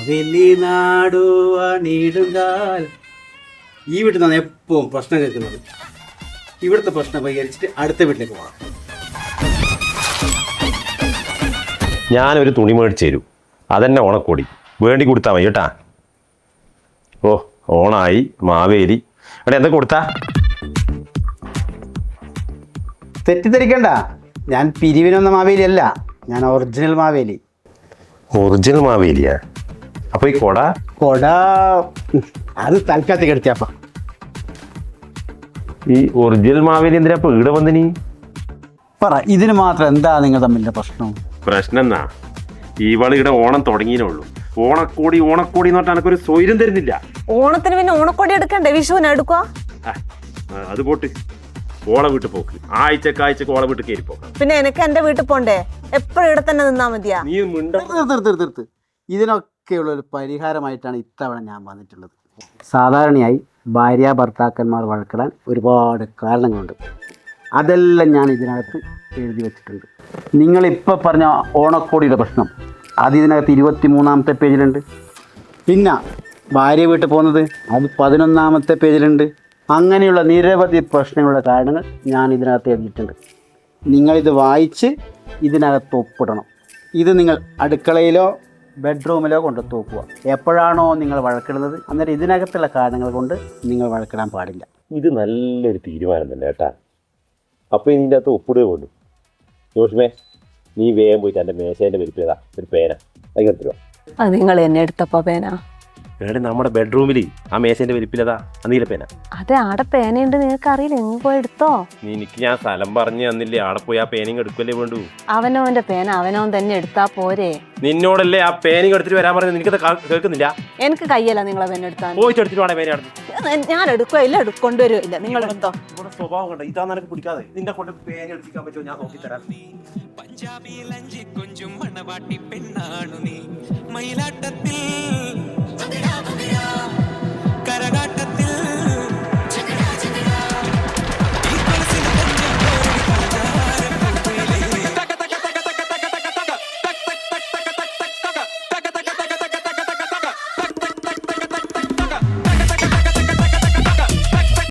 മാവേലി നാടുവാണിടുകാൽ. ഈ വീട്ടിൽ നിന്നാണ് എപ്പോഴും പ്രശ്നം കേൾക്കുന്നത്. ഇവിടുത്തെ പ്രശ്നം പരിഹരിച്ചിട്ട് അടുത്ത വീട്ടിലേക്ക് പോകാം. ഞാനൊരു തുണി മേടിച്ച് തരൂ, അതെന്നെ ഓണക്കോടി വേണ്ടി കൊടുത്താൽ മതി കേട്ടാ. ഓ ഓണായി മാവേലി എവിടെ എന്തൊക്കെ കൊടുത്താ? തെറ്റിദ്ധരിക്കണ്ട, ഞാൻ പിരിവിനൊന്ന മാവേലി അല്ല, ഞാൻ ഒറിജിനൽ മാവേലി. ഒറിജിനൽ മാവേലിയാ? അപ്പൊ ഈ കൊട? കൊട അത് തൽക്കാലത്തേക്ക് എടുത്തിയപ്പ. ഈ ഒറിജിനൽ മാവേലി എന്തിനാ ഇപ്പൊ ഇവിടെ വന്നിനി? പറ, ഇതിന് മാത്രം എന്താ നിങ്ങൾ തമ്മിലുള്ള പ്രശ്നം? പ്രശ്നം എന്നാ, ഇവള് ഇവിടെ ഓണം തുടങ്ങിയേ ഉള്ളൂ. ഓണക്കോടി ഓണക്കോടി എന്ന് പറഞ്ഞാൽ എനിക്കൊരു സ്വൈര്യം തരുന്നില്ല. ഓണത്തിന് പിന്നെ ഓണക്കോടി എടുക്കണ്ടേ? വിഷുവിന് എടുക്കുക. അത് പോട്ട്, ഓള വീട്ടിൽ പോക്ക് ആഴ്ചക്ക് ഓള വീട്ടിൽ കയറി പോക്കാം. പിന്നെ എനിക്ക് എന്റെ വീട്ടിൽ പോണ്ടേ? എപ്പോഴും ഇവിടെ തന്നെ നിന്നാ മതിയാ? നീ തീർത്ത് ഇതിനൊക്കെയുള്ള ഒരു പരിഹാരമായിട്ടാണ് ഇത്തവണ ഞാൻ വന്നിട്ടുള്ളത്. സാധാരണയായി ഭാര്യ ഭർത്താക്കന്മാർ വഴക്കിടാൻ ഒരുപാട് കാരണങ്ങളുണ്ട്. അതെല്ലാം ഞാൻ ഇതിനകത്ത് എഴുതി വെച്ചിട്ടുണ്ട്. നിങ്ങളിപ്പോൾ പറഞ്ഞ ഓണക്കോടിയുടെ പ്രശ്നം അത് ഇതിനകത്ത് 23-ാമത്തെ പേജിലുണ്ട്. പിന്നെ ഭാര്യ വീട്ടിൽ പോകുന്നത് അത് 11-ാമത്തെ പേജിലുണ്ട്. അങ്ങനെയുള്ള നിരവധി പ്രശ്നങ്ങളുടെ കാരണങ്ങൾ ഞാൻ ഇതിനകത്ത് എഴുതിയിട്ടുണ്ട്. നിങ്ങളിത് വായിച്ച് ഇതിനകത്ത് ഒപ്പിടണം. ഇത് നിങ്ങൾ അടുക്കളയിലോ ബെഡ്റൂമിലോ കൊണ്ട് തൂക്കുക. എപ്പോഴാണോ നിങ്ങൾ വഴക്കിടുന്നത് അന്നേരം ഇതിനകത്തുള്ള കാരണങ്ങൾ കൊണ്ട് നിങ്ങൾ വഴക്കിടാൻ പാടില്ല. ഇത് നല്ലൊരു തീരുമാനം തന്നെ കേട്ടാ. അപ്പോൾ ഇതിൻ്റെ അകത്ത് ഒപ്പിടുക കൊണ്ടു. ജോഷ്മേ, നീ വേഗം പോയിട്ട് എൻ്റെ മേശേൻ്റെ വലിപ്പതാ ഒരു പേന അതിനെടുത്തിരുവാ. അത് നിങ്ങൾ എന്നെ എടുത്തപ്പോ പേന? എവിടെ നമ്മുടെ ബെഡ്റൂമിൽ ആ മേശേൻ്റെ വലിപ്പിലതാ നീല പേന. അതെ, ആടെ പേനയുണ്ട്, നിങ്ങൾക്ക് അറിയില്ല, നിങ്ങൾ പോയി എടുത്തോ. എനിക്ക് ഞാൻ സ്ഥലം പറഞ്ഞു തന്നില്ലേ, ആടെ പോയി ആ പേനിങ് എടുക്കല്ലേ വേണ്ടു. അവനവന്റെ പേന അവനവൻ തന്നെ എടുത്താ പോരെ? നിന്നോടല്ലേ ആ പേനിങ് എടുത്തിട്ട് വരാൻ പറഞ്ഞത്, നിനക്കത് കേൾക്കുന്നില്ല? എനിക്ക് കയ്യല്ല നിങ്ങളെ പേന എടുത്താൽ. പോയിട്ട് എടുത്തിട്ട് വേണേ പേന എടുത്ത്. ഞാൻ എടുക്കുക ഇല്ല, കൊണ്ടുവരുമില്ല, നിങ്ങൾ എടുത്തോ. ഇവിടെ സ്വഭാവം കണ്ടോ, ഇതാ നിനക്ക് പിടിക്കാതെ. നിന്നെ കൊണ്ട് പേന എടുപ്പിക്കാൻ പറ്റുമോ ഞാൻ നോക്കിത്തരാം. പഞ്ചാബിയിൽ അഞ്ചി കൊഞ്ചും മണവാട്ടി പെണ്ണാണു നീ, മയിലാട്ടത്തിൽ